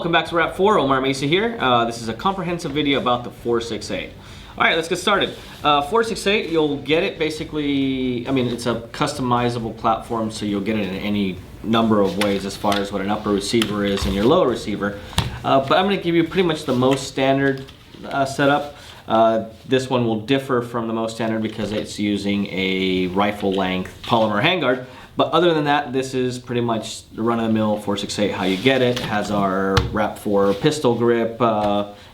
Welcome back to RAP4, Omar Mesa here. This is a comprehensive video about the 468. Alright, let's get started. 468, you'll get it basically, it's a customizable platform, so you'll get it in any number of ways as far as what an upper receiver is and your lower receiver. But I'm going to give you pretty much the most standard setup. This one will differ from the most standard because it's using a rifle length polymer handguard. But other than that, this is pretty much the run-of-the-mill 468 how you get it. It has our RAP4 pistol grip,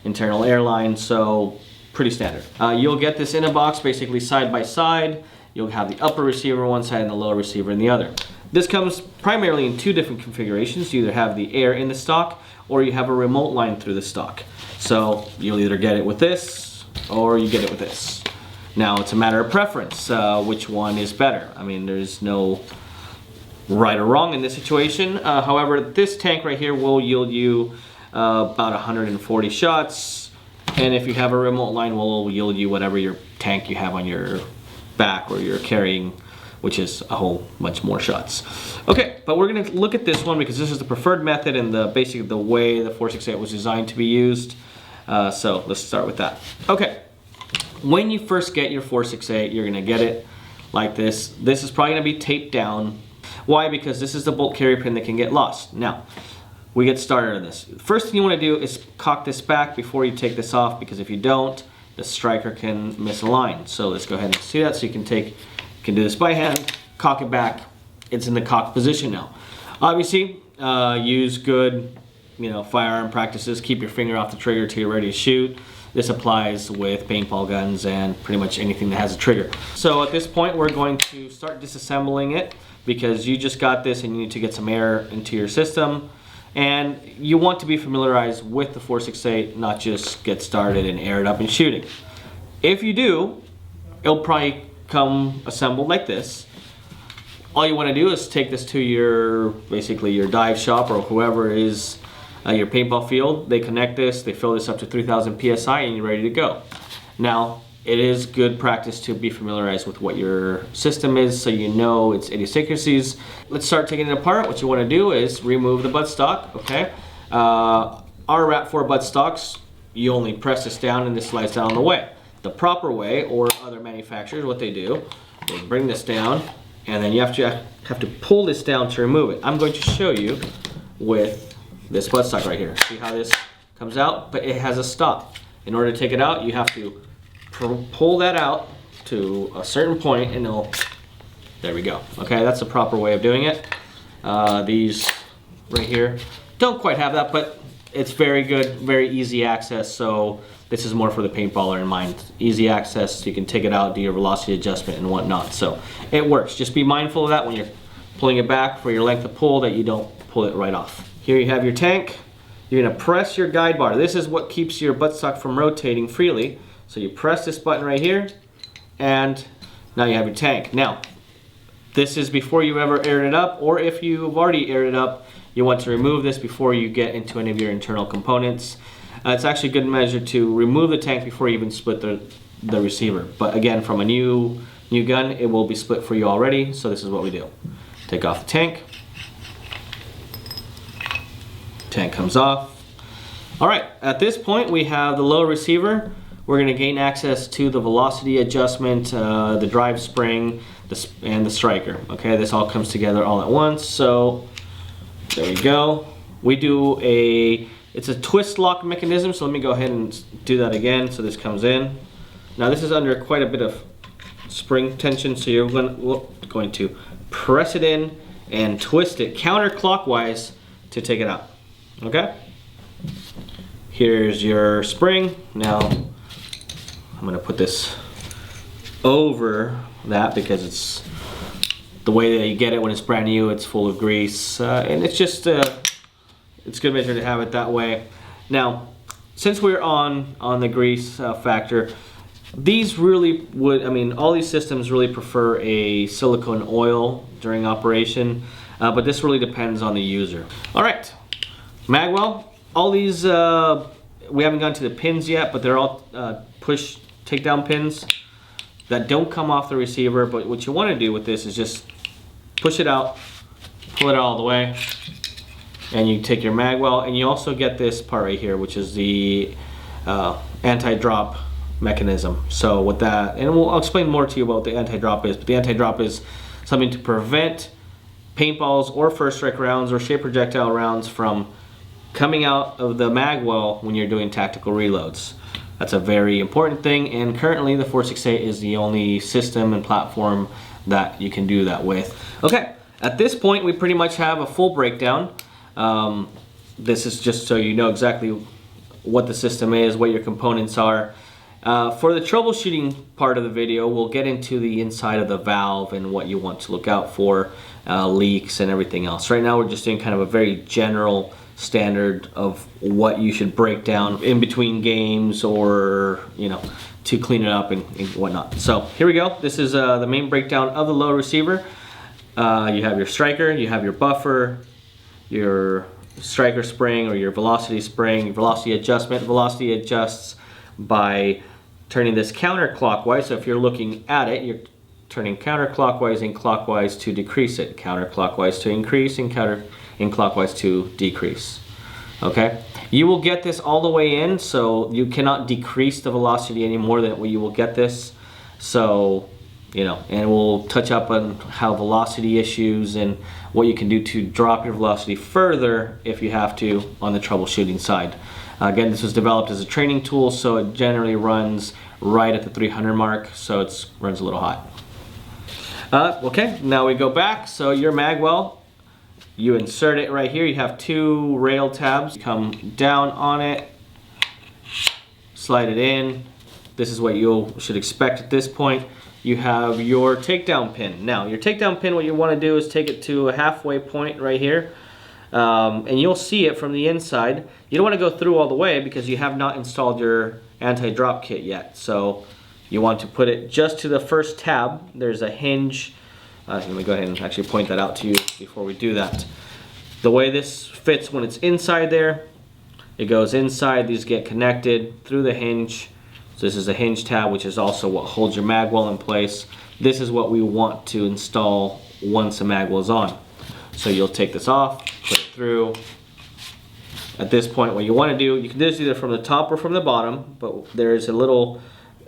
internal airline, so pretty standard. You'll get this in a box basically side by side. You'll have the upper receiver on one side and the lower receiver in the other. This comes primarily in two different configurations. You either have the air in the stock or you have a remote line through the stock. So you'll either get it with this or you get it with this. Now it's a matter of preference, which one is better. There's no right or wrong in this situation. However, this tank right here will yield you about 140 shots, and if you have a remote line, will yield you whatever your tank you have on your back or you're carrying, which is a whole bunch more shots. Okay, but we're going to look at this one because this is the preferred method and basically the way the 468 was designed to be used. So let's start with that. Okay, when you first get your 468, you're going to get it like this. This is probably going to be taped down. Why? Because this is the bolt carrier pin that can get lost. Now, we get started on this. First thing you want to do is cock this back before you take this off, because if you don't, the striker can misalign. So let's go ahead and see that. So you can do this by hand, cock it back. It's in the cocked position now. Obviously, use good, firearm practices. Keep your finger off the trigger till you're ready to shoot. This applies with paintball guns and pretty much anything that has a trigger. So at this point, we're going to start disassembling it because you just got this and you need to get some air into your system. And you want to be familiarized with the 468, not just get started and air it up and shooting. If you do, it'll probably come assembled like this. All you want to do is take this to basically your dive shop or whoever is your paintball field. They connect this, they fill this up to 3000 psi, and you're ready to go. Now, it is good practice to be familiarized with what your system is so you know its idiosyncrasies. Let's start taking it apart. What you want to do is remove the buttstock, okay? Our RAP4 buttstocks, you only press this down and this slides down on the way. The proper way, or other manufacturers, what they do, they bring this down and then you have to pull this down to remove it. I'm going to show you with this buttstock right here. See how this comes out? But it has a stop. In order to take it out, you have to pull that out to a certain point and there we go. Okay, that's the proper way of doing it. These right here don't quite have that, but it's very good, very easy access. So this is more for the paintballer in mind. Easy access, so you can take it out, do your velocity adjustment and whatnot. So it works. Just be mindful of that when you're pulling it back for your length of pull, that you don't pull it right off. Here you have your tank. You're gonna press your guide bar. This is what keeps your buttstock from rotating freely. So you press this button right here, and now you have your tank. Now, this is before you ever aired it up, or if you've already aired it up, you want to remove this before you get into any of your internal components. It's actually a good measure to remove the tank before you even split the receiver. But again, from a new gun, it will be split for you already, so this is what we do. Take off the tank. Tank comes off. All right, at this point, we have the lower receiver. We're going to gain access to the velocity adjustment, the drive spring, and the striker. Okay, this all comes together all at once. So there we go. It's a twist lock mechanism. So let me go ahead and do that again. So this comes in. Now this is under quite a bit of spring tension. So you're going to press it in and twist it counterclockwise to take it out. Okay. Here's your spring. Now I'm going to put this over that because it's the way that you get it when it's brand new. It's full of grease, and it's just it's good measure to have it that way. Now, since we're on the grease factor, these really would, all these systems really prefer a silicone oil during operation, but this really depends on the user. All right, magwell. All these we haven't gone to the pins yet, but they're all push takedown pins that don't come off the receiver. But what you want to do with this is just push it out, pull it all the way, and you take your mag well, and you also get this part right here, which is the anti-drop mechanism. So with that, and I'll explain more to you about what the anti-drop is, but the anti-drop is something to prevent paintballs or first strike rounds or shape projectile rounds from coming out of the mag well when you're doing tactical reloads. That's a very important thing, and currently the 468 is the only system and platform that you can do that with. Okay, at this point we pretty much have a full breakdown. This is just so you know exactly what the system is, what your components are. For the troubleshooting part of the video, we'll get into the inside of the valve and what you want to look out for, leaks and everything else. Right now we're just doing kind of a very general standard of what you should break down in between games, or you know, to clean it up and whatnot. So here we go. This is the main breakdown of the load receiver. You have your striker, you have your buffer, your striker spring or your velocity spring, your velocity adjustment. Velocity adjusts by turning this counterclockwise. So if you're looking at it, you're turning counterclockwise and clockwise to decrease it, counterclockwise to increase, and counterclockwise to decrease. Okay, you will get this all the way in, so you cannot decrease the velocity any more than what you will get this. So you know, and we'll touch up on how velocity issues and what you can do to drop your velocity further if you have to on the troubleshooting side. Again, this was developed as a training tool, so it generally runs right at the 300 mark, so it runs a little hot. Okay, now we go back. So your mag well, you insert it right here. You have two rail tabs. Come down on it, slide it in. This is what you should expect at this point. You have your takedown pin. Now, your takedown pin, what you want to do is take it to a halfway point right here. And you'll see it from the inside. You don't want to go through all the way because you have not installed your anti-drop kit yet. So you want to put it just to the first tab. There's a hinge. Let me go ahead and actually point that out to you before we do that. The way this fits when it's inside there, it goes inside. These get connected through the hinge. So this is a hinge tab, which is also what holds your mag well in place. This is what we want to install once the mag well is on. So you'll take this off, put it through. At this point, what you want to do, you can do this either from the top or from the bottom, but there's a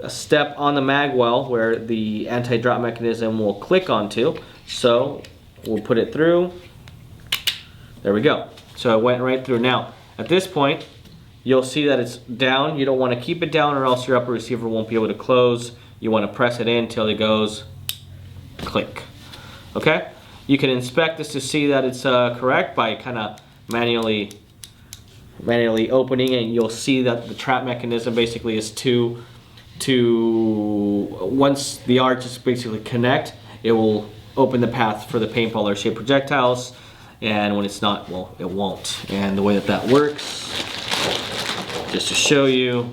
step on the mag well where the anti-drop mechanism will click onto. So we'll put it through. There we go. So it went right through. Now, at this point, you'll see that it's down. You don't want to keep it down or else your upper receiver won't be able to close. You want to press it in till it goes click. Okay? You can inspect this to see that it's correct by kind of manually opening, and you'll see that the trap mechanism basically is once the arches basically connect, it will open the path for the paintball or shape projectiles, and when it's not, well, it won't. And the way that works, just to show you,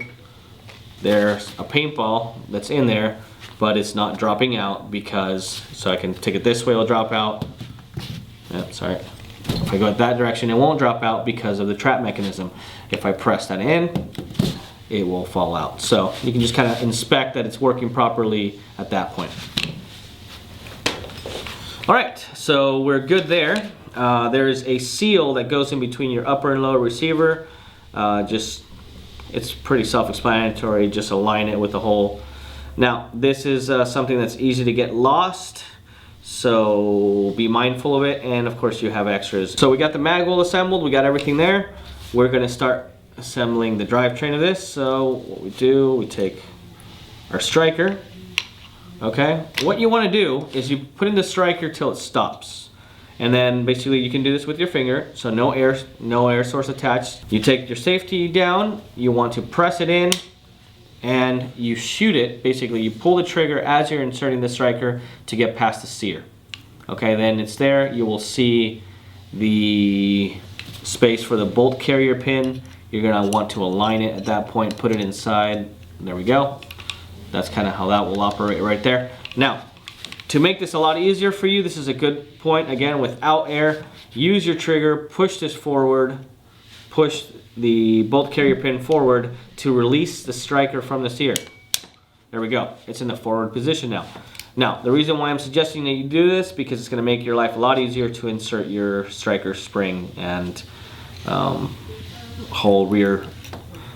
there's a paintball that's in there, but it's not dropping out because, so I can take it this way, it'll drop out. Yep, sorry. If I go that direction, it won't drop out because of the trap mechanism. If I press that in, it will fall out. So you can just kind of inspect that it's working properly at that point. All right, so we're good there. There's a seal that goes in between your upper and lower receiver. It's pretty self-explanatory. Just align it with the hole. Now, this is something that's easy to get lost, so be mindful of it, and of course you have extras. So we got the mag well assembled, we got everything there. We're gonna start assembling the drivetrain of this. So what we do, we take our striker, okay? What you wanna do is you put in the striker till it stops. And then basically you can do this with your finger, so no air source attached. You take your safety down, you want to press it in, and you shoot it. Basically you pull the trigger as you're inserting the striker to get past the sear. Okay, then it's there. You will see the space for the bolt carrier pin. You're gonna want to align it at that point, put it inside. There we go. That's kind of how that will operate right there. Now, to make this a lot easier for you, this is a good point. Again, without air, use your trigger, push this forward, push the bolt carrier pin forward to release the striker from the sear. There we go. It's in the forward position now. Now, the reason why I'm suggesting that you do this, because it's going to make your life a lot easier to insert your striker spring and whole rear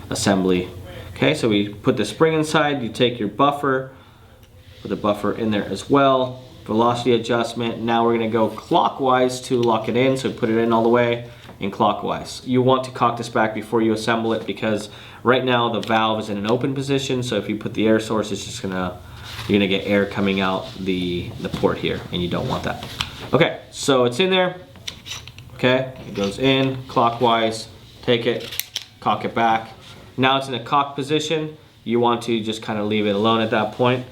assembly. Okay, so we put the spring inside, you take your buffer, put the buffer in there as well, velocity adjustment. Now we're going to go clockwise to lock it in, so put it in all the way and clockwise. You want to cock this back before you assemble it because right now the valve is in an open position, so if you put the air source, it's just gonna, you're gonna get air coming out the port here, and you don't want that. Okay, so it's in there. Okay, it goes in clockwise, take it, cock it back. Now it's in a cock position. You want to just kind of leave it alone at that point.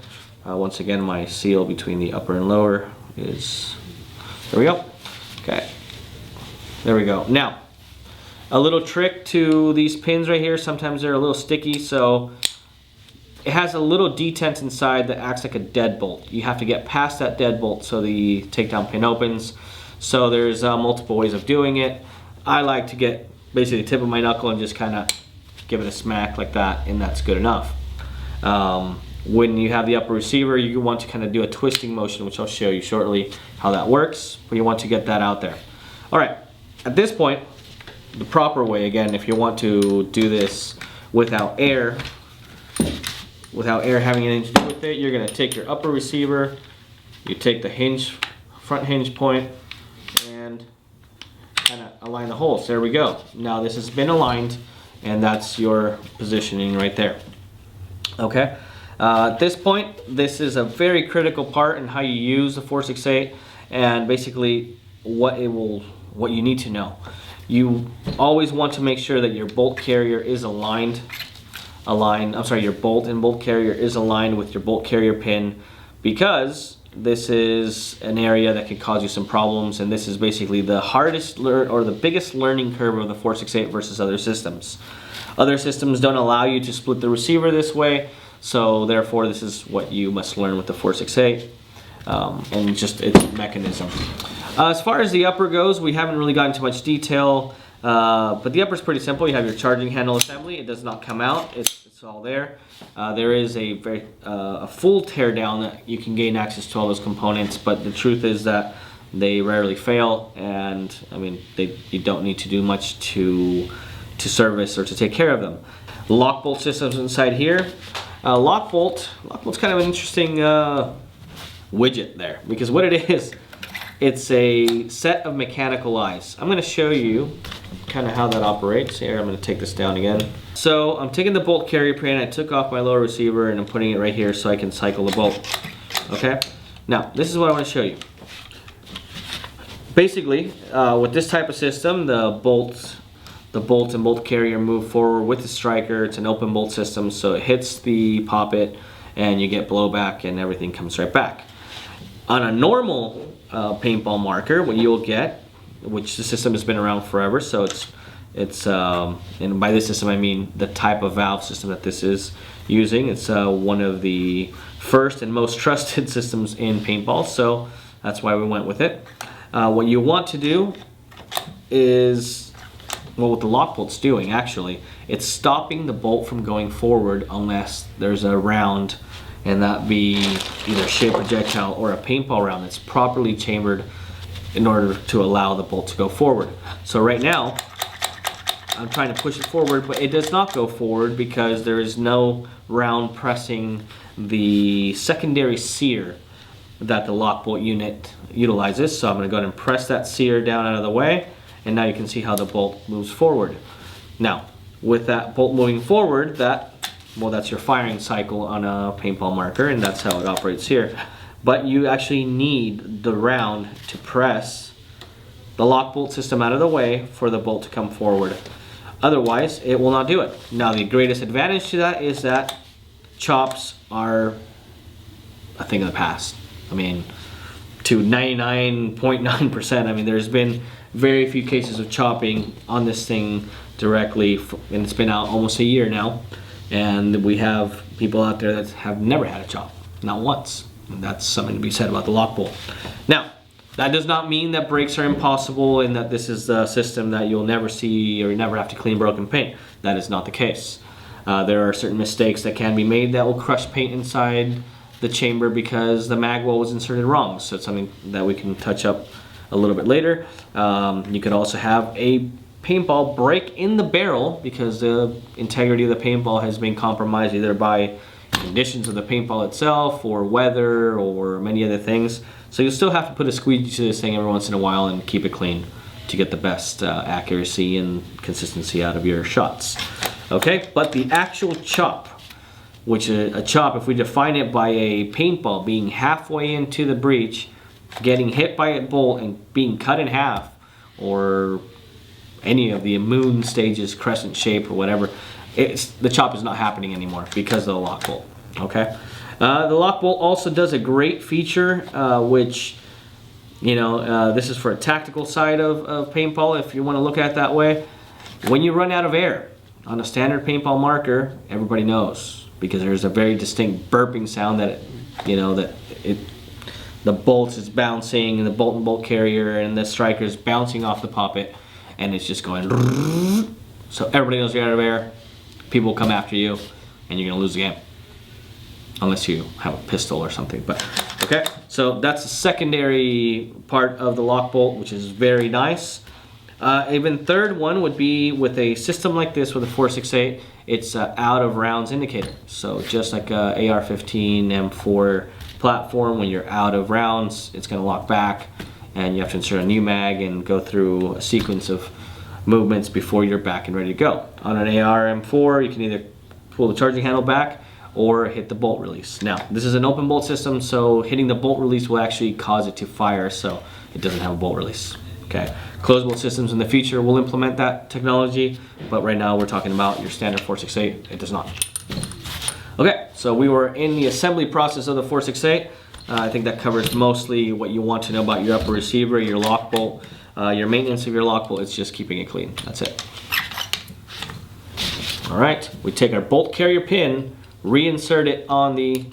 Once again, my seal between the upper and lower is, there we go. Okay, there we go. Now, a little trick to these pins right here, sometimes they're a little sticky, so it has a little detent inside that acts like a deadbolt. You have to get past that deadbolt so the takedown pin opens. So there's multiple ways of doing it. I like to get basically the tip of my knuckle and just kind of give it a smack like that, and that's good enough. When you have the upper receiver, you want to kind of do a twisting motion, which I'll show you shortly how that works, but you want to get that out there. All right, at this point, the proper way, again, if you want to do this without air having anything to do with it, you're gonna take your upper receiver, you take the hinge, front hinge point, and kind of align the holes. There we go. Now this has been aligned, and that's your positioning right there. Okay. At this point, this is a very critical part in how you use the 468, and basically what you need to know. You always want to make sure that your bolt carrier is aligned. Your bolt and bolt carrier is aligned with your bolt carrier pin, because this is an area that can cause you some problems, and this is basically the hardest or the biggest learning curve of the 468 versus other systems. Other systems don't allow you to split the receiver this way, so therefore this is what you must learn with the 468, and just its mechanism. As far as the upper goes, we haven't really gotten into much detail, but the upper is pretty simple. You have your charging handle assembly. It does not come out. It's all there. There is a full teardown that you can gain access to all those components, but the truth is that they rarely fail, and I mean you don't need to do much to service or to take care of them. The lock bolt system's inside here. Lock bolt's kind of an interesting widget there, because what it is, it's a set of mechanical eyes. I'm going to show you kind of how that operates. Here, I'm going to take this down again. So I'm taking the bolt carrier pin, I took off my lower receiver, and I'm putting it right here so I can cycle the bolt. Okay? Now, this is what I want to show you. Basically, with this type of system, the bolt and bolt carrier move forward with the striker. It's an open bolt system, so it hits the poppet and you get blowback and everything comes right back. On a normal paintball marker, what you'll get, which the system has been around forever, so it's and by this system I mean the type of valve system that this is using. It's one of the first and most trusted systems in paintball, so that's why we went with it. What you want to do is, well, what the lock bolt's doing actually, it's stopping the bolt from going forward unless there's a round, and that be either a shaped projectile or a paintball round that's properly chambered in order to allow the bolt to go forward. So right now, I'm trying to push it forward, but it does not go forward because there is no round pressing the secondary sear that the lock bolt unit utilizes. So I'm going to go ahead and press that sear down out of the way, and now you can see how the bolt moves forward. Now, with that bolt moving forward, that's your firing cycle on a paintball marker, and that's how it operates here. But you actually need the round to press the lock bolt system out of the way for the bolt to come forward. Otherwise, it will not do it. Now, the greatest advantage to that is that chops are a thing of the past. I mean, to 99.9%, I mean, there's been very few cases of chopping on this thing directly, and it's been out almost a year now, and we have people out there that have never had a chop, not once, and that's something to be said about the lock bolt. Now, that does not mean that breaks are impossible and that this is a system that you'll never see or you never have to clean broken paint. That is not the case. There are certain mistakes that can be made that will crush paint inside the chamber because the mag well was inserted wrong, so it's something that we can touch up a little bit later. You could also have a paintball break in the barrel because the integrity of the paintball has been compromised either by conditions of the paintball itself or weather or many other things. So you'll still have to put a squeegee to this thing every once in a while and keep it clean to get the best accuracy and consistency out of your shots. Okay, but the actual chop, which a chop, if we define it by a paintball being halfway into the breech, getting hit by a bolt and being cut in half, or any of the moon stages, crescent shape or whatever, the chop is not happening anymore because of the lock bolt. Okay, the lock bolt also does a great feature, which, you know, this is for a tactical side of paintball, if you want to look at it that way. When you run out of air on a standard paintball marker, everybody knows, because there's a very distinct burping sound that the bolt is bouncing, and the bolt and bolt carrier and the striker is bouncing off the poppet, and it's just going. So everybody knows you're out of air. People will come after you, and you're gonna lose the game, unless you have a pistol or something. But okay, so that's the secondary part of the lock bolt, which is very nice. Even third one would be with a system like this with a 468. It's out of rounds indicator. So just like a AR-15 M4 platform, when you're out of rounds, it's going to lock back, and you have to insert a new mag and go through a sequence of movements before you're back and ready to go. On an AR M4, you can either pull the charging handle back or hit the bolt release. Now, this is an open bolt system, so hitting the bolt release will actually cause it to fire, so it doesn't have a bolt release. Okay, closed bolt systems in the future will implement that technology, but right now we're talking about your standard 468. It does not. Okay, so we were in the assembly process of the 468. I think that covers mostly what you want to know about your upper receiver, your lock bolt, your maintenance of your lock bolt. It's just keeping it clean. That's it. All right, we take our bolt carrier pin, reinsert it on the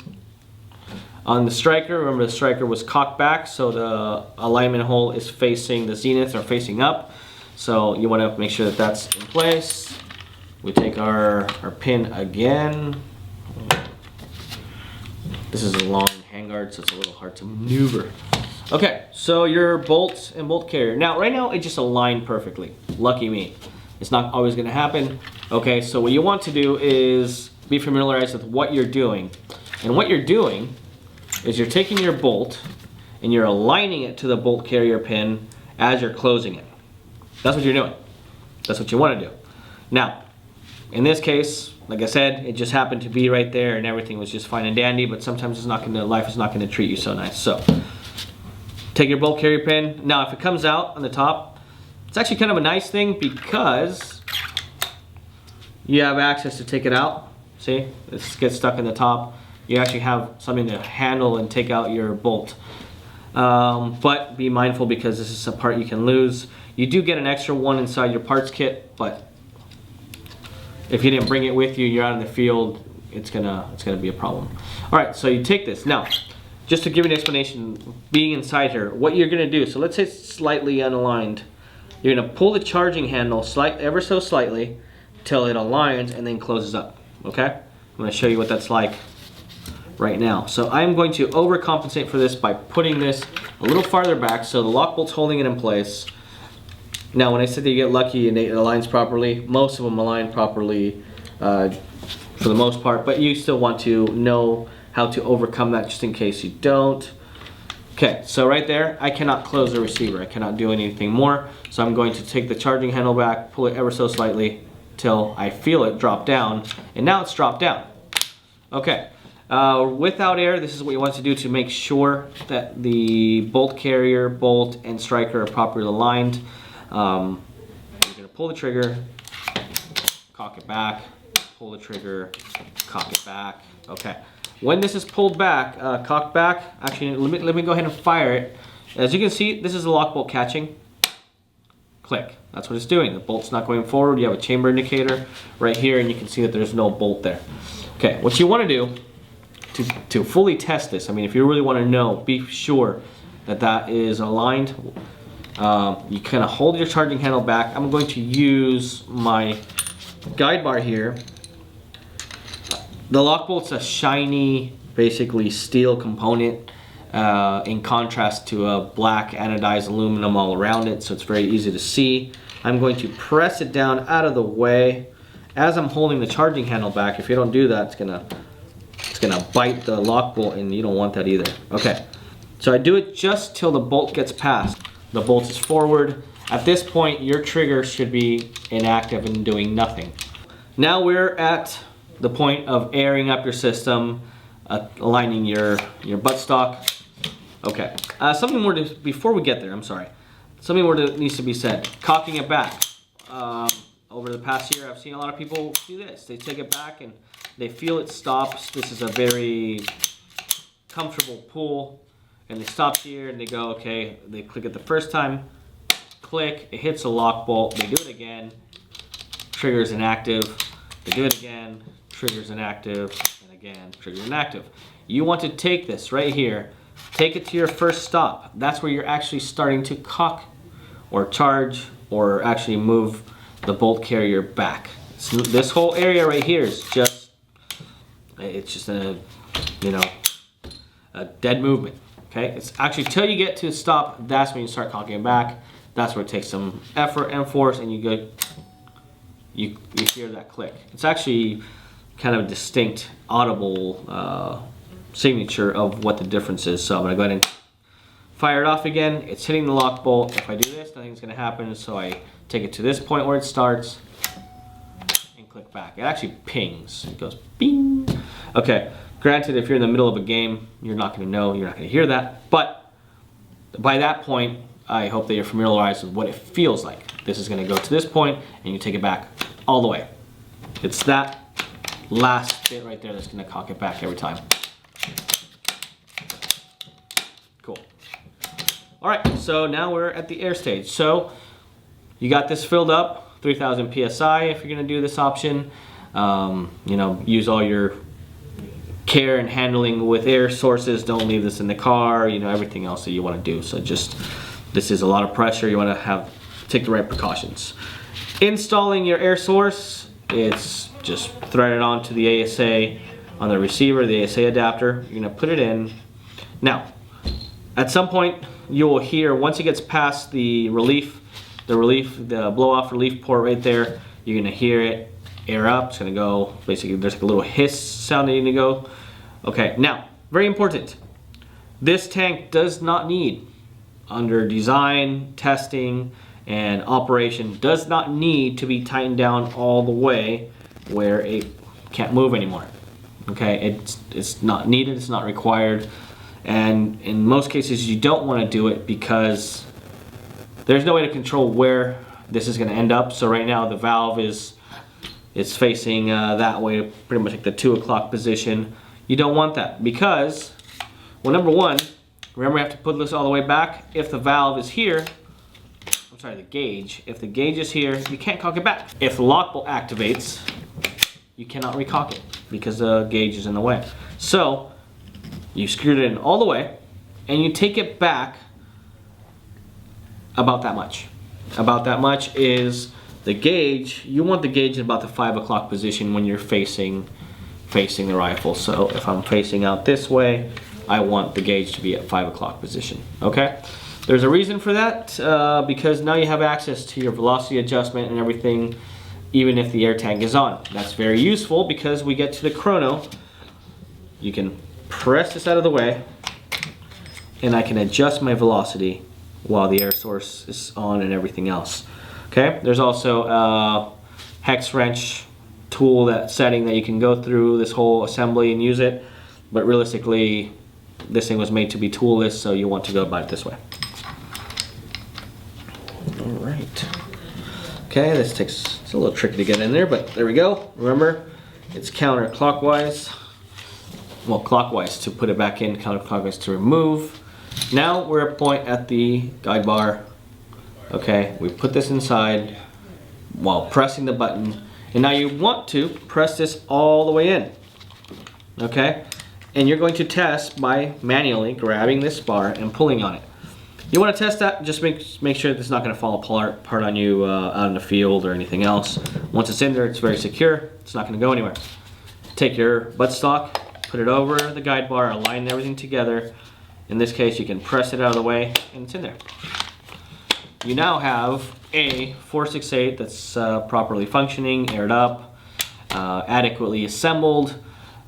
striker. Remember, the striker was cocked back, so the alignment hole is facing the zenith or facing up. So you want to make sure that that's in place. We take our pin again. This is a long handguard, so it's a little hard to maneuver. Okay, so your bolts and bolt carrier. Now, right now, it just aligned perfectly. Lucky me. It's not always going to happen. Okay, so what you want to do is be familiarized with what you're doing. And what you're doing is you're taking your bolt and you're aligning it to the bolt carrier pin as you're closing it. That's what you're doing. That's what you want to do. Now, in this case, like I said, it just happened to be right there and everything was just fine and dandy, but sometimes it's not gonna, life is not going to treat you so nice. So, take your bolt carrier pin. Now, if it comes out on the top, it's actually kind of a nice thing because you have access to take it out. See, it gets stuck in the top. You actually have something to handle and take out your bolt. But be mindful, because this is a part you can lose. You do get an extra one inside your parts kit, but if you didn't bring it with you, you're out in the field, it's gonna be a problem. All right, so you take this. Now, just to give you an explanation, being inside here, what you're gonna do, so let's say it's slightly unaligned. You're gonna pull the charging handle ever so slightly till it aligns and then closes up, okay? I'm gonna show you what that's like right now. So I'm going to overcompensate for this by putting this a little farther back so the lock bolt's holding it in place. Now, when I said that you get lucky and it aligns properly, most of them align properly for the most part, but you still want to know how to overcome that just in case you don't. Okay, so right there, I cannot close the receiver. I cannot do anything more. So I'm going to take the charging handle back, pull it ever so slightly till I feel it drop down, and now it's dropped down. Okay, without air, this is what you want to do to make sure that the bolt carrier, bolt, and striker are properly aligned. You're gonna pull the trigger, cock it back, pull the trigger, cock it back. Okay. When this is pulled back, cocked back, actually let me go ahead and fire it. As you can see, this is the lock bolt catching. Click. That's what it's doing. The bolt's not going forward. You have a chamber indicator right here, and you can see that there's no bolt there. Okay, what you want to do to fully test this, I mean, if you really want to know, be sure that that is aligned. You kind of hold your charging handle back. I'm going to use my guide bar here. The lock bolt's a shiny, basically steel component in contrast to a black anodized aluminum all around it, so it's very easy to see. I'm going to press it down out of the way as I'm holding the charging handle back. If you don't do that, it's gonna bite the lock bolt, and you don't want that either. Okay, so I do it just till the bolt gets past. The bolt is forward. At this point, your trigger should be inactive and doing nothing. Now we're at the point of airing up your system, aligning your buttstock. Okay, something more before we get there, I'm sorry. Something more needs to be said. Cocking it back. Over the past year, I've seen a lot of people do this. They take it back and they feel it stops. This is a very comfortable pull, and they stop here and they go, okay, they click it the first time, click, it hits a lock bolt, they do it again, trigger's inactive, they do it again, trigger's inactive, and again, trigger's inactive. You want to take this right here, take it to your first stop. That's where you're actually starting to cock or charge or actually move the bolt carrier back. So this whole area right here is just, it's just a dead movement. Okay, it's actually till you get to a stop, that's when you start cocking it back. That's where it takes some effort and force, and you hear that click. It's actually kind of a distinct, audible signature of what the difference is. So I'm gonna go ahead and fire it off again. It's hitting the lock bolt. If I do this, nothing's gonna happen. So I take it to this point where it starts and click back. It actually pings. It goes bing. Okay. Granted, if you're in the middle of a game, you're not going to know, you're not going to hear that. But by that point, I hope that you're familiarized with what it feels like. This is going to go to this point, and you take it back all the way. It's that last bit right there that's going to cock it back every time. Cool. All right, so now we're at the air stage. So you got this filled up, 3,000 PSI if you're going to do this option. Use all your care and handling with air sources. Don't leave this in the car, everything else that you want to do. So this is a lot of pressure. You want to take the right precautions. Installing your air source, it's just thread it onto the ASA on the receiver, the ASA adapter. You're going to put it in. Now, at some point you will hear, once it gets past the blow off relief port right there, you're going to hear it air up. It's going to go, basically there's like a little hiss sound that you need to go. Okay, now, very important. This tank does not need, under design, testing, and operation, does not need to be tightened down all the way where it can't move anymore. Okay, it's not needed, it's not required, and in most cases you don't want to do it because there's no way to control where this is going to end up. So right now the valve is facing that way, pretty much like the 2 o'clock position. You don't want that because, well, number one, remember you have to put this all the way back. If the valve is here, the gauge, if the gauge is here, you can't cock it back. If the lock bolt activates, you cannot recock it because the gauge is in the way. So you screwed it in all the way and you take it back about that much. About that much is the gauge. You want the gauge in about the 5 o'clock position when you're facing the rifle. So if I'm facing out this way, I want the gauge to be at 5 o'clock position. Okay, there's a reason for that, because now you have access to your velocity adjustment and everything, even if the air tank is on. That's very useful because we get to the chrono. You can press this out of the way and I can adjust my velocity while the air source is on and everything else. Okay, there's also a hex wrench tool, setting that you can go through this whole assembly and use it, but realistically this thing was made to be toolless, so you want to go about it this way. Alright, okay, it's a little tricky to get in there, but there we go. Remember, it's counterclockwise, well, clockwise to put it back in, counterclockwise to remove. Now we're at a point at the guide bar. Okay, we put this inside while pressing the button, and now you want to press this all the way in. Okay, and you're going to test by manually grabbing this bar and pulling on it. You want to test that, just make sure that it's not going to fall apart on you out in the field or anything else. Once it's in there, it's very secure. It's not going to go anywhere. Take your buttstock, put it over the guide bar, align everything together. In this case, you can press it out of the way, and it's in there. you now have a 468 that's properly functioning, aired up, adequately assembled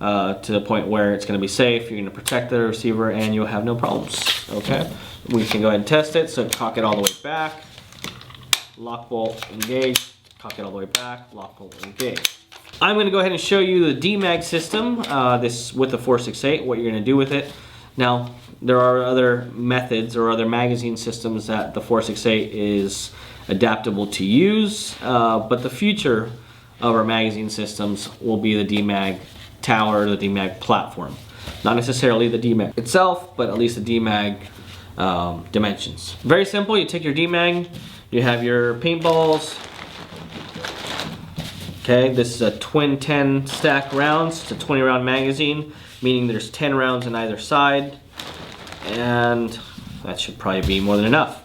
to the point where it's going to be safe. You're going to protect the receiver and you'll have no problems. Okay, we can go ahead and test it. So cock it all the way back, lock bolt engaged, cock it all the way back, lock bolt engaged. I'm going to go ahead and show you the DMAG system, this with the 468, what you're going to do with it. Now, there are other methods or other magazine systems that the 468 is adaptable to use, but the future of our magazine systems will be the DMAG tower, the DMAG platform. Not necessarily the DMAG itself, but at least the DMAG dimensions. Very simple. You take your DMAG, you have your paintballs. Okay, this is a twin 10 stack rounds. It's a 20 round magazine, meaning there's 10 rounds on either side, and that should probably be more than enough.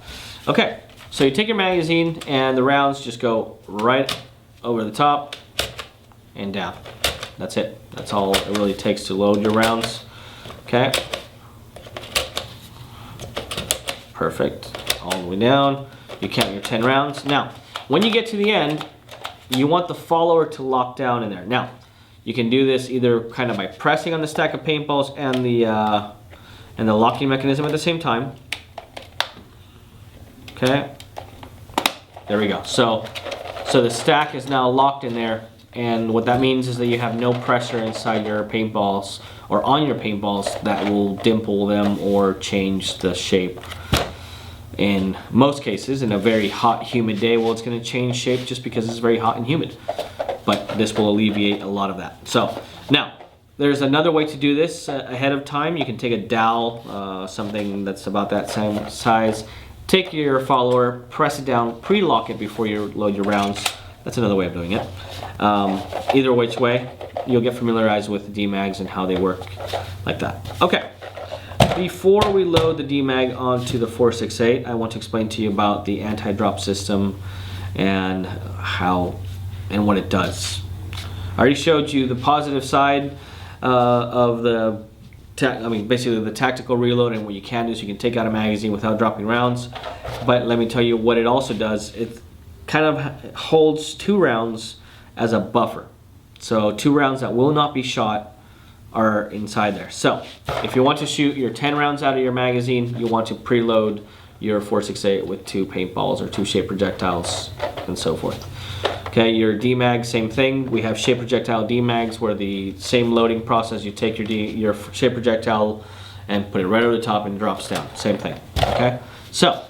Okay, so you take your magazine and the rounds just go right over the top and down. That's it. That's all it really takes to load your rounds. Okay, perfect. All the way down. You count your 10 rounds. Now, when you get to the end, you want the follower to lock down in there. Now, you can do this either kind of by pressing on the stack of paintballs and the locking mechanism at the same time. Okay, there we go. So the stack is now locked in there, and what that means is that you have no pressure inside your paintballs or on your paintballs that will dimple them or change the shape. In most cases, in a very hot, humid day, well, it's going to change shape just because it's very hot and humid. But this will alleviate a lot of that. So now, there's another way to do this ahead of time. You can take a dowel, something that's about that same size. Take your follower, press it down, pre-lock it before you load your rounds. That's another way of doing it. Either which way, you'll get familiarized with the DMAGs and how they work like that. Okay. Before we load the DMAG onto the 468, I want to explain to you about the anti-drop system and how and what it does. I already showed you the positive side of the, basically the tactical reload, and what you can do is you can take out a magazine without dropping rounds. But let me tell you what it also does. It kind of holds 2 rounds as a buffer. So 2 rounds that will not be shot are inside there. So if you want to shoot your 10 rounds out of your magazine, you want to preload your 468 with 2 paintballs or 2 shape projectiles and so forth. Okay, your DMAG, same thing. We have shape projectile DMAGs where the same loading process, you take your shape projectile and put it right over the top and it drops down. Same thing. Okay, so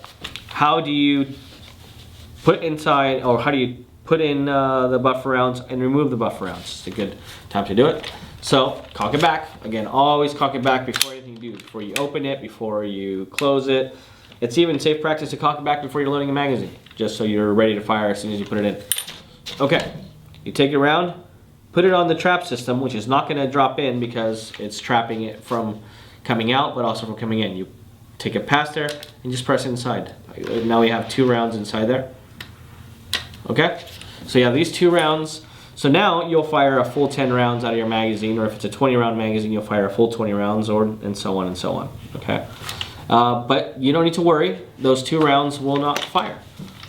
how do you put inside, or how do you put in the buffer rounds and remove the buffer rounds? It's a good time to do it. So cock it back. Again, always cock it back before anything you do. Before you open it, before you close it. It's even safe practice to cock it back before you're loading a magazine, just so you're ready to fire as soon as you put it in. Okay, you take your round, put it on the trap system, which is not going to drop in because it's trapping it from coming out, but also from coming in. You take it past there and just press it inside. Now we have 2 rounds inside there. Okay, so you have these 2 rounds. So now you'll fire a full 10 rounds out of your magazine, or if it's a 20 round magazine, you'll fire a full 20 rounds, and so on and so on. Okay, but you don't need to worry. Those 2 rounds will not fire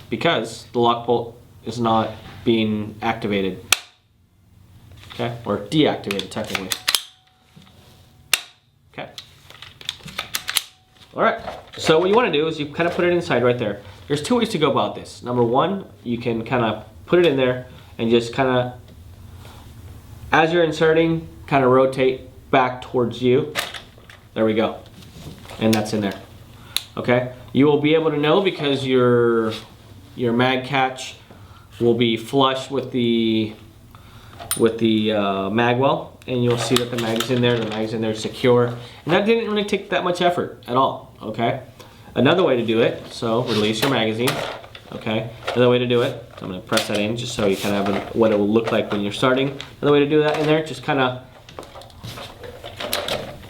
because the lock bolt is not being activated. Okay, or deactivated technically. Okay. All right. So what you want to do is you kind of put it inside right there. There's 2 ways to go about this. Number 1, you can kind of put it in there and just kind of, as you're inserting, kind of rotate back towards you. There we go. And that's in there. Okay? You will be able to know because your mag catch will be flush with the mag well, and you'll see that the mag's in there, is secure. And that didn't really take that much effort at all. Okay? Another way to do it, so release your magazine. Okay, another way to do it, I'm going to press that in just so you kind of have what it will look like when you're starting. Another way to do that in there, just kind of,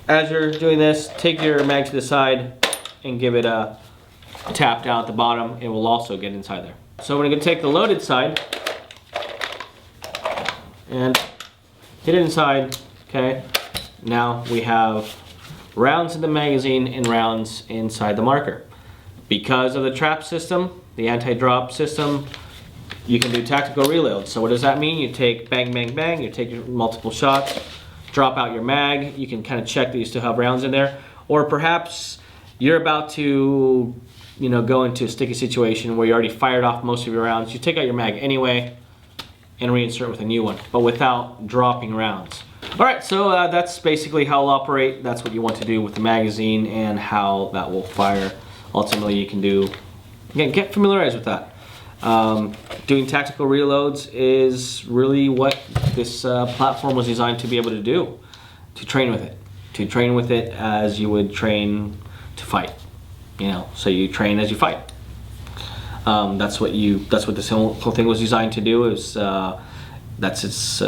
as you're doing this, take your mag to the side and give it a tap down at the bottom. It will also get inside there. So we're going to take the loaded side and hit it inside. Okay, now we have rounds in the magazine and rounds inside the marker. Because of the trap system, the anti-drop system, you can do tactical reloads. So what does that mean? You take bang, bang, bang, you take your multiple shots, drop out your mag, you can kind of check that you still have rounds in there, or perhaps you're about to, you know, go into a sticky situation where you already fired off most of your rounds. You take out your mag anyway and reinsert with a new one, but without dropping rounds. All right, so that's basically how it'll operate. That's what you want to do with the magazine and how that will fire. Ultimately, you can do, again, get familiarized with that. Doing tactical reloads is really what this platform was designed to be able to do, to train with it. To train with it as you would train to fight. You know, so you train as you fight. That's what this whole thing was designed to do. Is that's its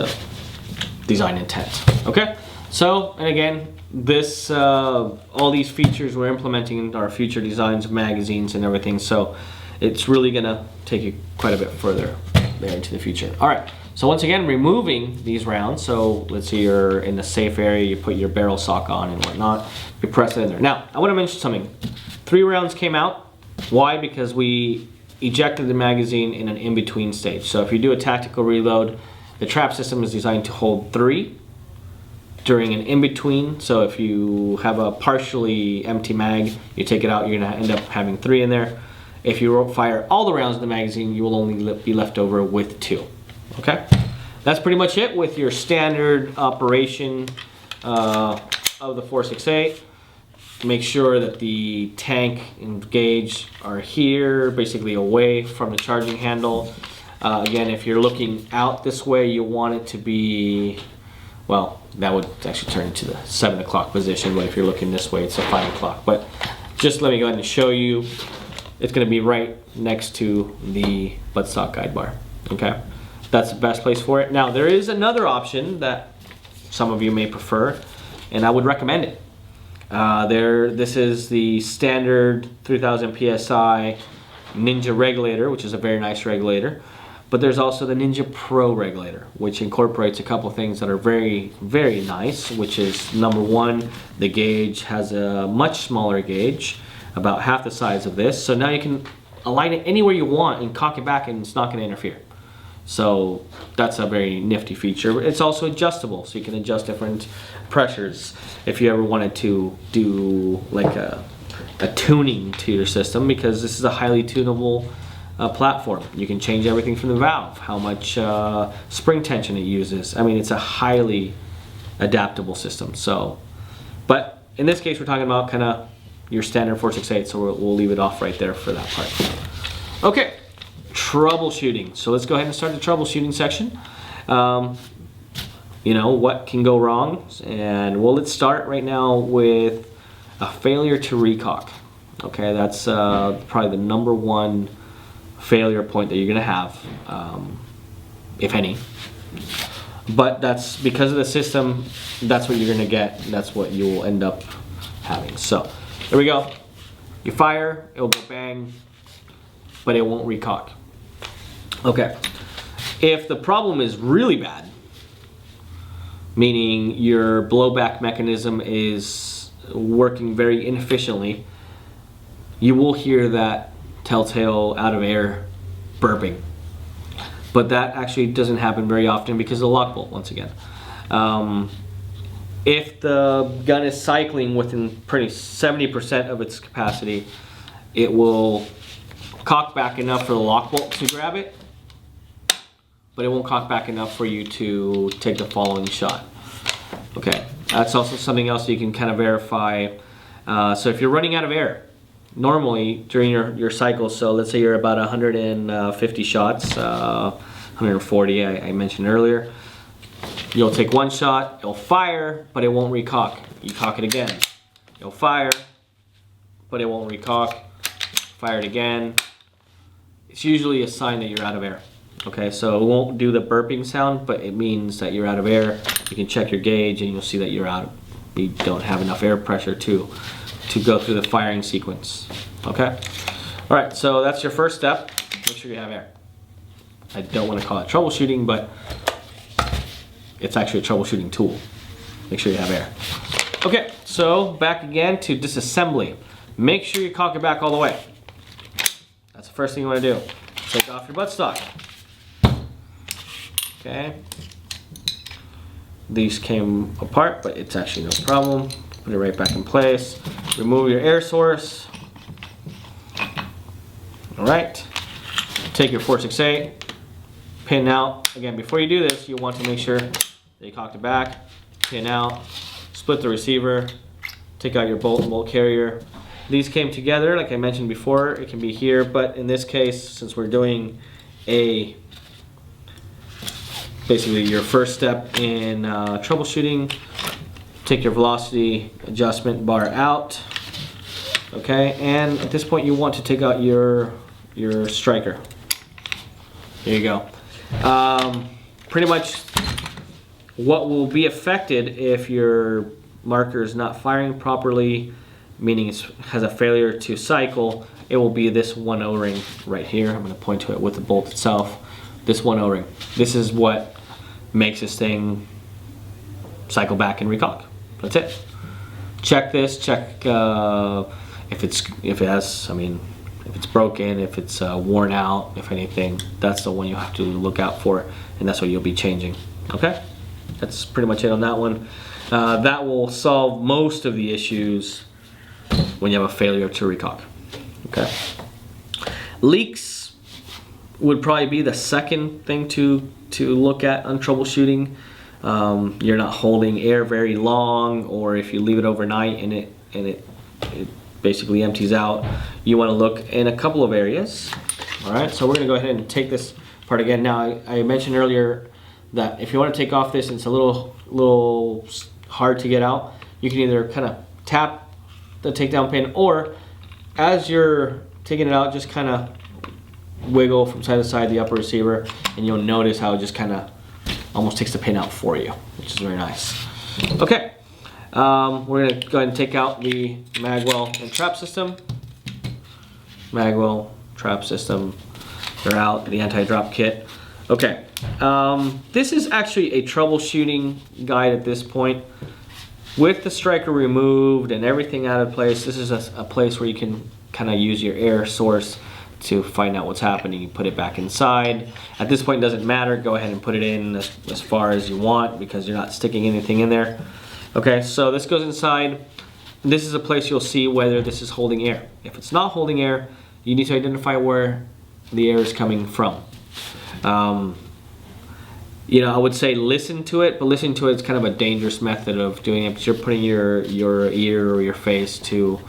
design intent. Okay, so and again, this all these features we're implementing in our future designs of magazines and everything. So it's really gonna take you quite a bit further there into the future. All right. So once again, removing these rounds. So let's say you're in a safe area, you put your barrel sock on and whatnot. You press it in there. Now, I want to mention something. 3 rounds came out. Why? Because we ejected the magazine in an in-between stage. So if you do a tactical reload, the trap system is designed to hold 3 during an in-between. So if you have a partially empty mag, you take it out, you're gonna end up having 3 in there. If you fire all the rounds in the magazine, you will only be left over with 2. Okay? That's pretty much it with your standard operation of the 468. Make sure that the tank and gauge are here, basically away from the charging handle. Again, if you're looking out this way, you want it to be, well, that would actually turn into the 7 o'clock position, but if you're looking this way, it's a 5 o'clock. But just let me go ahead and show you. It's going to be right next to the buttstock guide bar. Okay? That's the best place for it. Now, there is another option that some of you may prefer, and I would recommend it. This is the standard 3000 PSI Ninja regulator, which is a very nice regulator. But there's also the Ninja Pro regulator, which incorporates a couple things that are very, very nice, which is number one, the gauge has a much smaller gauge, about half the size of this. So now you can align it anywhere you want and cock it back and it's not going to interfere. So that's a very nifty feature. It's also adjustable, so you can adjust different pressures if you ever wanted to do like a tuning to your system, because this is a highly tunable platform. You can change everything from the valve, how much spring tension it uses. I mean, it's a highly adaptable system. So, but in this case, we're talking about kind of your standard 468, so we'll leave it off right there for that part. Okay. Troubleshooting. So let's go ahead and start the troubleshooting section. You know, what can go wrong? And well, let's start right now with a failure to recock. Okay, that's probably the number one failure point that you're going to have, if any. But that's because of the system, that's what you're going to get. That's what you will end up having. So there we go. You fire, it will go bang, but it won't recock. Okay, if the problem is really bad, meaning your blowback mechanism is working very inefficiently, you will hear that telltale out of air burping. But that actually doesn't happen very often because of the lock bolt, once again. If the gun is cycling within pretty 70% of its capacity, it will cock back enough for the lock bolt to grab it, but it won't cock back enough for you to take the following shot. Okay, that's also something else you can kind of verify. So if you're running out of air, normally during your cycle, so let's say you're about 150 shots, 140 I mentioned earlier, you'll take one shot, it'll fire, but it won't recock. You cock it again, it'll fire, but it won't recock. Fire it again. It's usually a sign that you're out of air. Okay, so it won't do the burping sound, but it means that you're out of air. You can check your gauge and you'll see that you don't have enough air pressure to go through the firing sequence. Okay? All right, so that's your first step. Make sure you have air. I don't want to call it troubleshooting, but it's actually a troubleshooting tool. Make sure you have air. Okay, so back again to disassembly. Make sure you cock it back all the way. That's the first thing you want to do. Take off your buttstock. Okay. These came apart, but it's actually no problem. Put it right back in place. Remove your air source. All right. Take your 468, pin out. Again, before you do this, you want to make sure that you cock the back, pin out, split the receiver, take out your bolt and bolt carrier. These came together, like I mentioned before. It can be here, but in this case, since we're doing basically your first step in troubleshooting, take your velocity adjustment bar out. Okay, and at this point you want to take out your striker. There you go. Pretty much what will be affected if your marker is not firing properly, meaning it has a failure to cycle, it will be this one O-ring right here. I'm going to point to it with the bolt itself. This one O-ring. This is what makes this thing cycle back and recock. That's it. Check this. Check if it's broken, if it's worn out, if anything. That's the one you have to look out for, and that's what you'll be changing. Okay, that's pretty much it on that one. That will solve most of the issues when you have a failure to recock. Okay. Leaks would probably be the second thing to look at on troubleshooting. You're not holding air very long, or if you leave it overnight and it basically empties out, you want to look in a couple of areas. All right, so we're going to go ahead and take this part again. Now, I mentioned earlier that if you want to take off this, it's a little hard to get out. You can either kind of tap the takedown pin, or as you're taking it out, just kind of wiggle from side to side the upper receiver, and you'll notice how it just kind of almost takes the pin out for you, which is very nice. Okay, we're going to go ahead and take out the magwell and trap system. Magwell, trap system, they're out, the anti-drop kit. Okay, this is actually a troubleshooting guide at this point. With the striker removed and everything out of place, this is a place where you can kind of use your air source to find out what's happening. You put it back inside. At this point, it doesn't matter. Go ahead and put it in as far as you want, because you're not sticking anything in there. Okay, so this goes inside. This is a place you'll see whether this is holding air. If it's not holding air, you need to identify where the air is coming from. You know, I would say listen to it, but listening to it is kind of a dangerous method of doing it, because you're putting your ear or your face to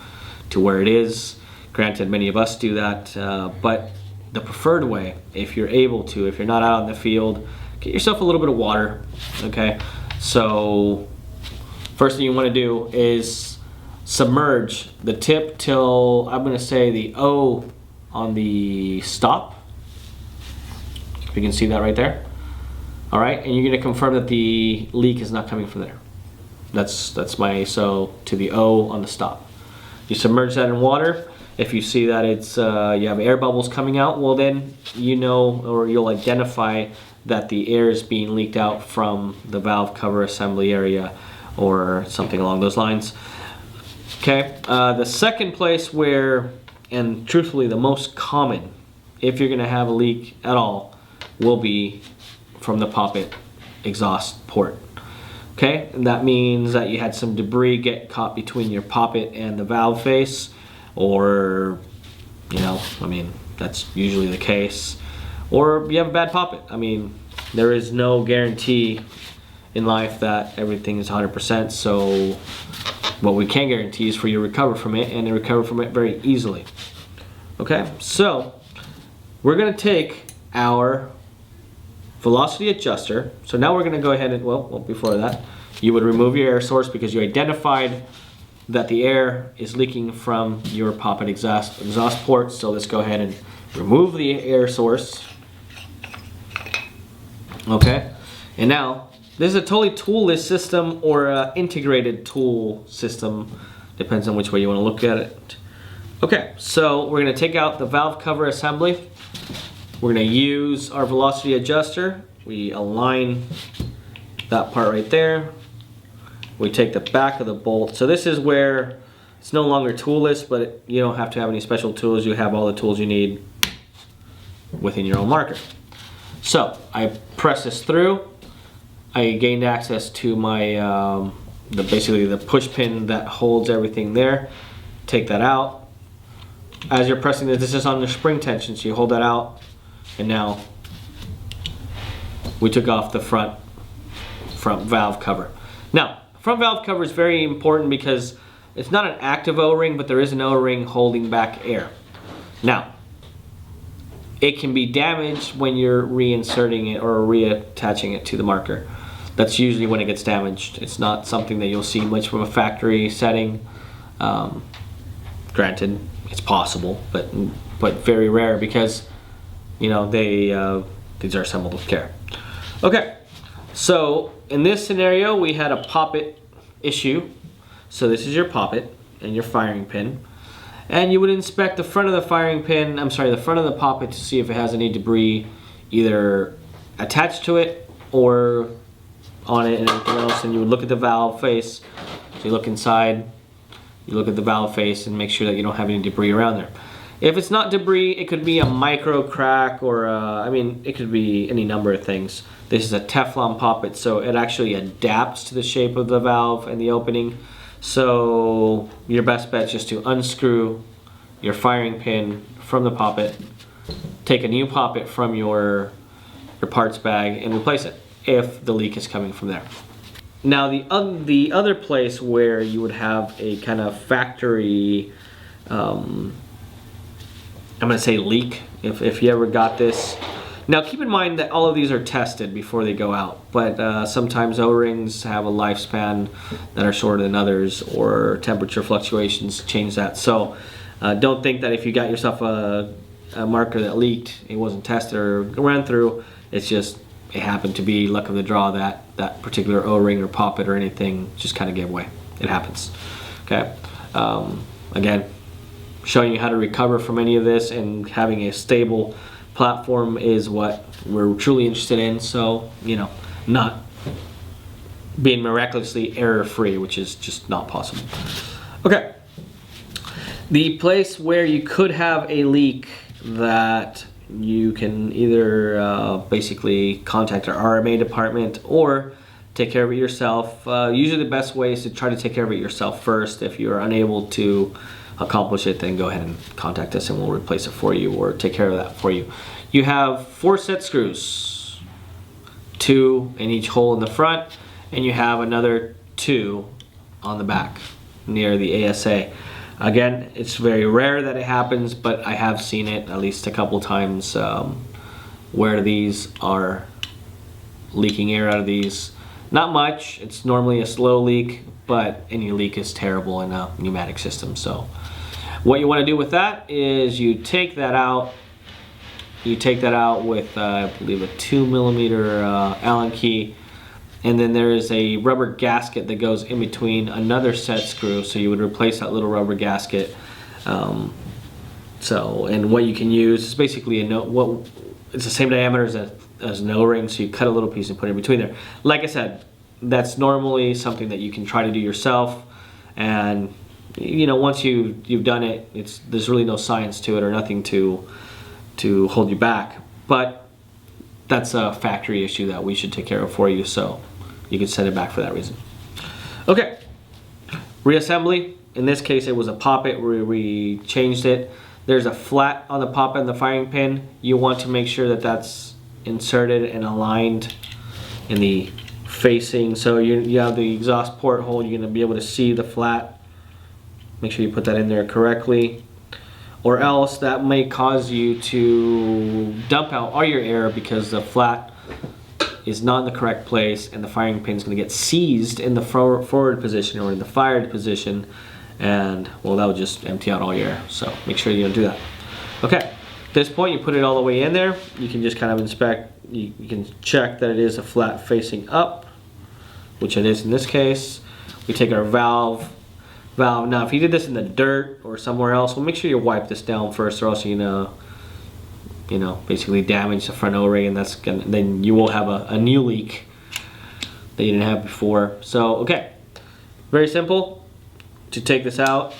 where it is. Granted, many of us do that, but the preferred way, if you're able to, if you're not out in the field, get yourself a little bit of water. Okay, so first thing you want to do is submerge the tip till, I'm going to say, the O on the stop. If you can see that right there. All right, and you're going to confirm that the leak is not coming from there. That's my ISO to the O on the stop. You submerge that in water. If you see that it's you have air bubbles coming out, well then you know, or you'll identify that the air is being leaked out from the valve cover assembly area or something along those lines. Okay, the second place where, and truthfully the most common, if you're going to have a leak at all, will be from the poppet exhaust port. Okay, and that means that you had some debris get caught between your poppet and the valve face, or, you know, I mean, that's usually the case. Or you have a bad poppet. I mean, there is no guarantee in life that everything is 100%, so what we can guarantee is for you to recover from it, and to recover from it very easily. Okay, so we're going to take our velocity adjuster. So now we're going to go ahead and, well, before that, you would remove your air source because you identified that the air is leaking from your poppet exhaust port. So let's go ahead and remove the air source. Okay, and now this is a totally toolless system or an integrated tool system, depends on which way you want to look at it. Okay, so we're going to take out the valve cover assembly. We're going to use our velocity adjuster. We align that part right there. We take the back of the bolt. So this is where it's no longer toolless, but you don't have to have any special tools. You have all the tools you need within your own marker. So I press this through. I gained access to my basically the push pin that holds everything there. Take that out. As you're pressing this is on the spring tension, so you hold that out, and now we took off the front valve cover. Now, front valve cover is very important because it's not an active O-ring, but there is an O-ring holding back air. Now, it can be damaged when you're reinserting it or reattaching it to the marker. That's usually when it gets damaged. It's not something that you'll see much from a factory setting. Granted, it's possible, but very rare because, you know, these are assembled with care. Okay, so in this scenario, we had a poppet issue. So this is your poppet and your firing pin. And you would inspect the front of the firing pin, the front of the poppet to see if it has any debris either attached to it or on it and everything else. And you would look at the valve face. So you look inside, you look at the valve face and make sure that you don't have any debris around there. If it's not debris, it could be a micro crack or it could be any number of things. This is a Teflon poppet, so it actually adapts to the shape of the valve and the opening. So your best bet is just to unscrew your firing pin from the poppet, take a new poppet from your parts bag and replace it if the leak is coming from there. Now the other place where you would have a kind of factory, I'm gonna say leak, if you ever got this. Now keep in mind that all of these are tested before they go out, but sometimes O-rings have a lifespan that are shorter than others, or temperature fluctuations change that. So don't think that if you got yourself a marker that leaked, it wasn't tested or ran through, it's just, it happened to be luck of the draw that that particular O-ring or poppet or anything just kind of gave way. It happens. Okay. Again, showing you how to recover from any of this and having a stable platform is what we're truly interested in. So, you know, not being miraculously error-free, which is just not possible. Okay. The place where you could have a leak that you can either basically contact our RMA department or take care of it yourself. Usually the best way is to try to take care of it yourself first. If you are unable to accomplish it, then go ahead and contact us and we'll replace it for you or take care of that for you. You have 4 set screws, 2 in each hole in the front, and you have another 2 on the back near the ASA. Again, it's very rare that it happens, but I have seen it at least a couple times where these are leaking air out of these. Not much, it's normally a slow leak, but any leak is terrible in a pneumatic system. So what you want to do with that is you take that out. You take that out with, I believe, a 2mm Allen key. And then there is a rubber gasket that goes in between another set screw, so you would replace that little rubber gasket. And what you can use is basically it's the same diameter as an O-ring, so you cut a little piece and put it in between there. Like I said, that's normally something that you can try to do yourself, and you know, once you've done it, there's really no science to it or nothing to hold you back. But that's a factory issue that we should take care of for you, so you can send it back for that reason. Okay, reassembly. In this case, it was a poppet where we changed it. There's a flat on the poppet and the firing pin. You want to make sure that that's inserted and aligned in the facing. So you have the exhaust port hole. You're going to be able to see the flat. Make sure you put that in there correctly, or else that may cause you to dump out all your air because the flat is not in the correct place and the firing pin is going to get seized in the forward position or in the fired position, and well, that will just empty out all your air. So make sure you don't do that. Okay, at this point you put it all the way in there. You can just kind of inspect, you can check that it is a flat facing up, which it is in this case. We take our valve. Now if you did this in the dirt or somewhere else, well, make sure you wipe this down first, or else you're gonna basically damage the front O-ring, and then you will have a new leak that you didn't have before. So okay, very simple. To take this out,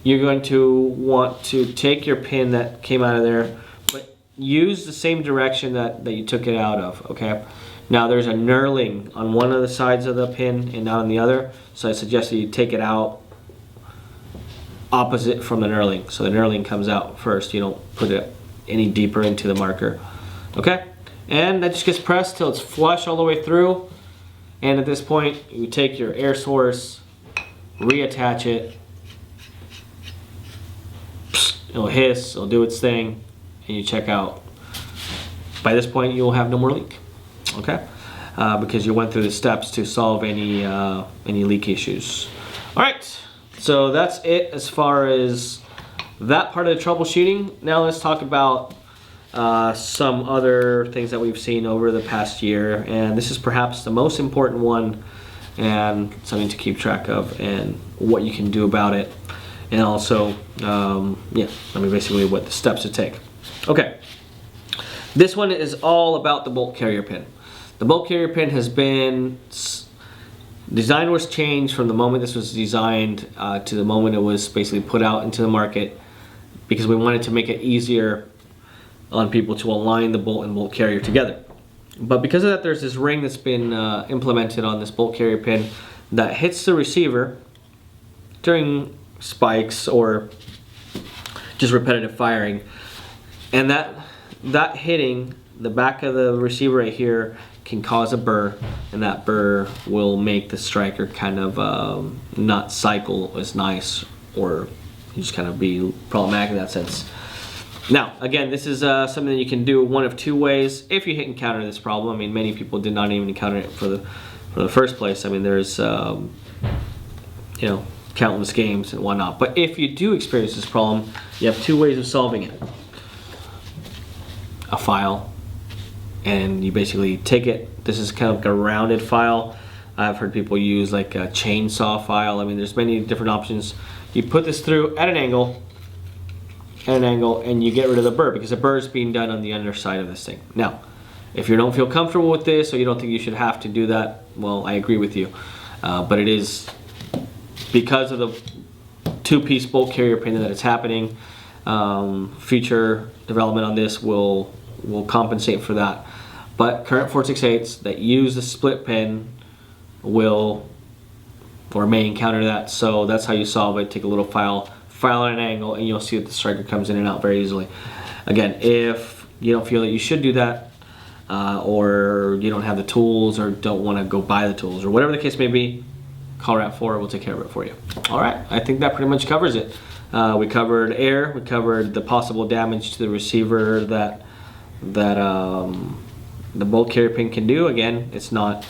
you're going to want to take your pin that came out of there, but use the same direction that you took it out of, okay? Now there's a knurling on one of the sides of the pin and not on the other, so I suggest that you take it out opposite from the knurling. So the knurling comes out first, you don't put it any deeper into the marker, okay? And that just gets pressed till it's flush all the way through, and at this point you take your air source, reattach it, it'll hiss, it'll do its thing, and you check out. By this point you'll have no more leak. Okay, because you went through the steps to solve any leak issues. All right, so that's it as far as that part of the troubleshooting. Now let's talk about some other things that we've seen over the past year, and this is perhaps the most important one and something to keep track of and what you can do about it, and also basically what the steps to take. Okay, this one is all about the bolt carrier pin. The bolt carrier pin has been, design was changed from the moment this was designed to the moment it was basically put out into the market, because we wanted to make it easier on people to align the bolt and bolt carrier together. But because of that, there's this ring that's been implemented on this bolt carrier pin that hits the receiver during spikes or just repetitive firing, and that hitting the back of the receiver right here can cause a burr, and that burr will make the striker kind of not cycle as nice, or just kind of be problematic in that sense. Now, again, this is something that you can do one of two ways if you encounter this problem. I mean, many people did not even encounter it for the first place. I mean, there's countless games and whatnot. But if you do experience this problem, you have two ways of solving it. A file, and you basically take it. This is kind of like a rounded file. I've heard people use like a chainsaw file. I mean, there's many different options. You put this through at an angle, and you get rid of the burr, because the burr is being done on the underside of this thing. Now, if you don't feel comfortable with this, or you don't think you should have to do that, well, I agree with you. But it is because of the two-piece bolt carrier pin that it's happening. Future development on this will compensate for that. But current 468s that use the split pin will or may encounter that, so that's how you solve it. Take a little file at an angle, and you'll see that the striker comes in and out very easily. Again, if you don't feel that you should do that, or you don't have the tools, or don't want to go buy the tools, or whatever the case may be, call RAP4, we'll take care of it for you. All right, I think that pretty much covers it. We covered air, we covered the possible damage to the receiver that the bolt carrier pin can do. Again, it's not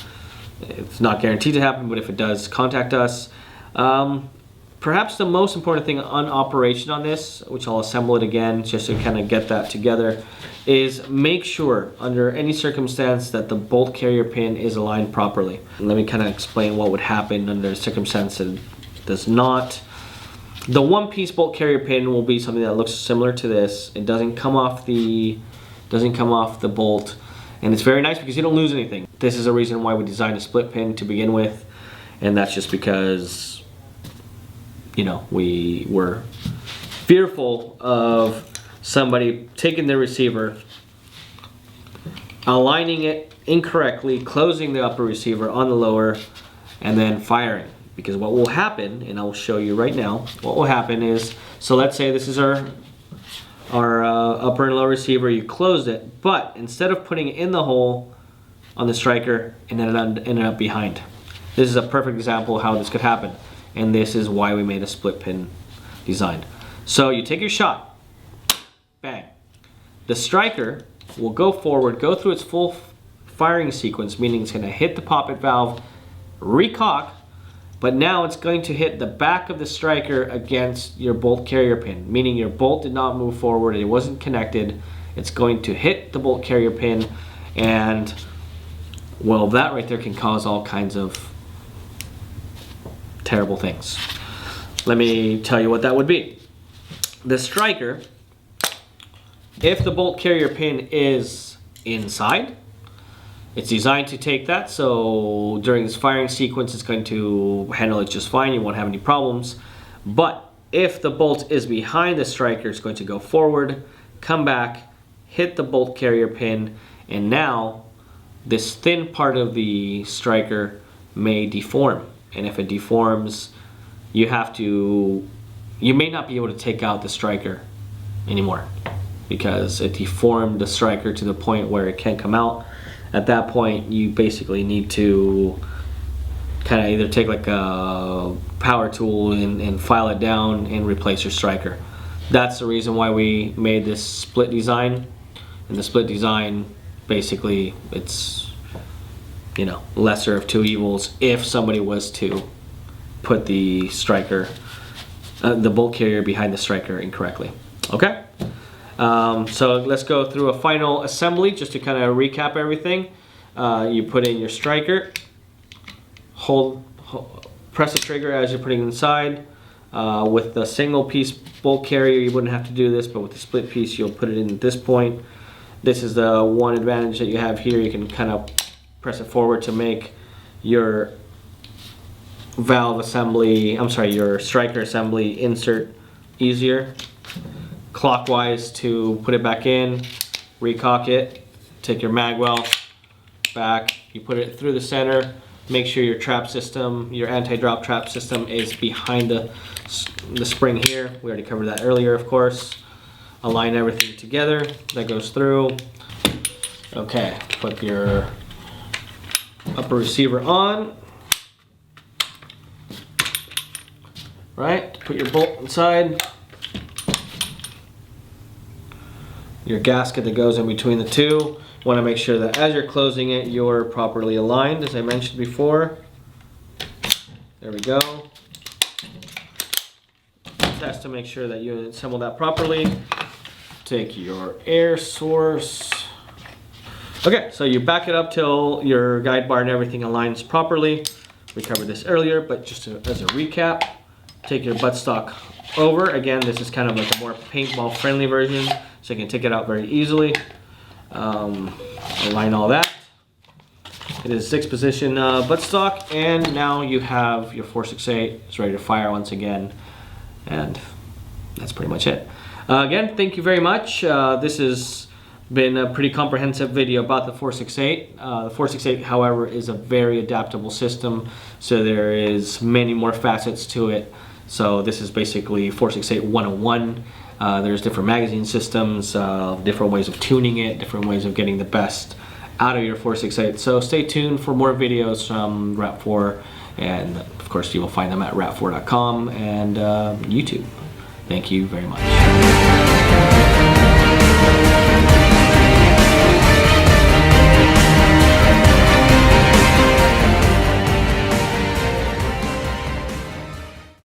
guaranteed to happen, but if it does, contact us. Perhaps the most important thing on operation on this, which I'll assemble it again just to kind of get that together, is make sure under any circumstance that the bolt carrier pin is aligned properly. And let me kind of explain what would happen under a circumstance that it does not. The one-piece bolt carrier pin will be something that looks similar to this. It doesn't come off the bolt, and it's very nice because you don't lose anything. This is a reason why we designed a split pin to begin with, and that's just because we were fearful of somebody taking the receiver, aligning it incorrectly, closing the upper receiver on the lower, and then firing. Because what will happen, and I'll show you right now, what will happen is, so let's say this is our upper and lower receiver, you closed it, but instead of putting it in the hole on the striker, it ended up behind. This is a perfect example of how this could happen, and this is why we made a split pin design. So you take your shot, bang. The striker will go forward, go through its full firing sequence, meaning it's going to hit the poppet valve, recock, but now it's going to hit the back of the striker against your bolt carrier pin, meaning your bolt did not move forward, it wasn't connected. It's going to hit the bolt carrier pin, and well, that right there can cause all kinds of terrible things. Let me tell you what that would be. The striker, if the bolt carrier pin is inside, it's designed to take that, so during this firing sequence it's going to handle it just fine, you won't have any problems. But if the bolt is behind the striker, it's going to go forward, come back, hit the bolt carrier pin, and now this thin part of the striker may deform. And if it deforms, you may not be able to take out the striker anymore because it deformed the striker to the point where it can't come out. At that point, you basically need to kind of either take like a power tool and file it down and replace your striker. That's the reason why we made this split design. And the split design, basically, it's, you know, lesser of two evils if somebody was to put the striker, the bolt carrier behind the striker incorrectly. Okay? So let's go through a final assembly just to kind of recap everything. You put in your striker, press the trigger as you're putting it inside. With the single piece bolt carrier, you wouldn't have to do this, but with the split piece, you'll put it in at this point. This is the one advantage that you have here. You can kind of press it forward to make your valve assembly, your striker assembly insert easier. Clockwise to put it back in, recock it, take your mag well back, you put it through the center, make sure your trap system, your anti-drop trap system is behind the spring here. We already covered that earlier, of course. Align everything together, that goes through. Okay, put your upper receiver on. Right, put your bolt inside. Your gasket that goes in between the two. You want to make sure that as you're closing it, you're properly aligned, as I mentioned before. There we go. Test to make sure that you assemble that properly. Take your air source. Okay, so you back it up till your guide bar and everything aligns properly. We covered this earlier, but just as a recap, take your buttstock over. Again, this is kind of like a more paintball friendly version, so you can take it out very easily. Align all that. It is 6-position buttstock, and now you have your 468. It's ready to fire once again, and that's pretty much it. Again, thank you very much. This has been a pretty comprehensive video about the 468. The 468, however, is a very adaptable system, so there is many more facets to it. So this is basically 468 101. There's different magazine systems, different ways of tuning it, different ways of getting the best out of your 468. So stay tuned for more videos from RAP4, and of course you will find them at rap4.com and YouTube. Thank you very much.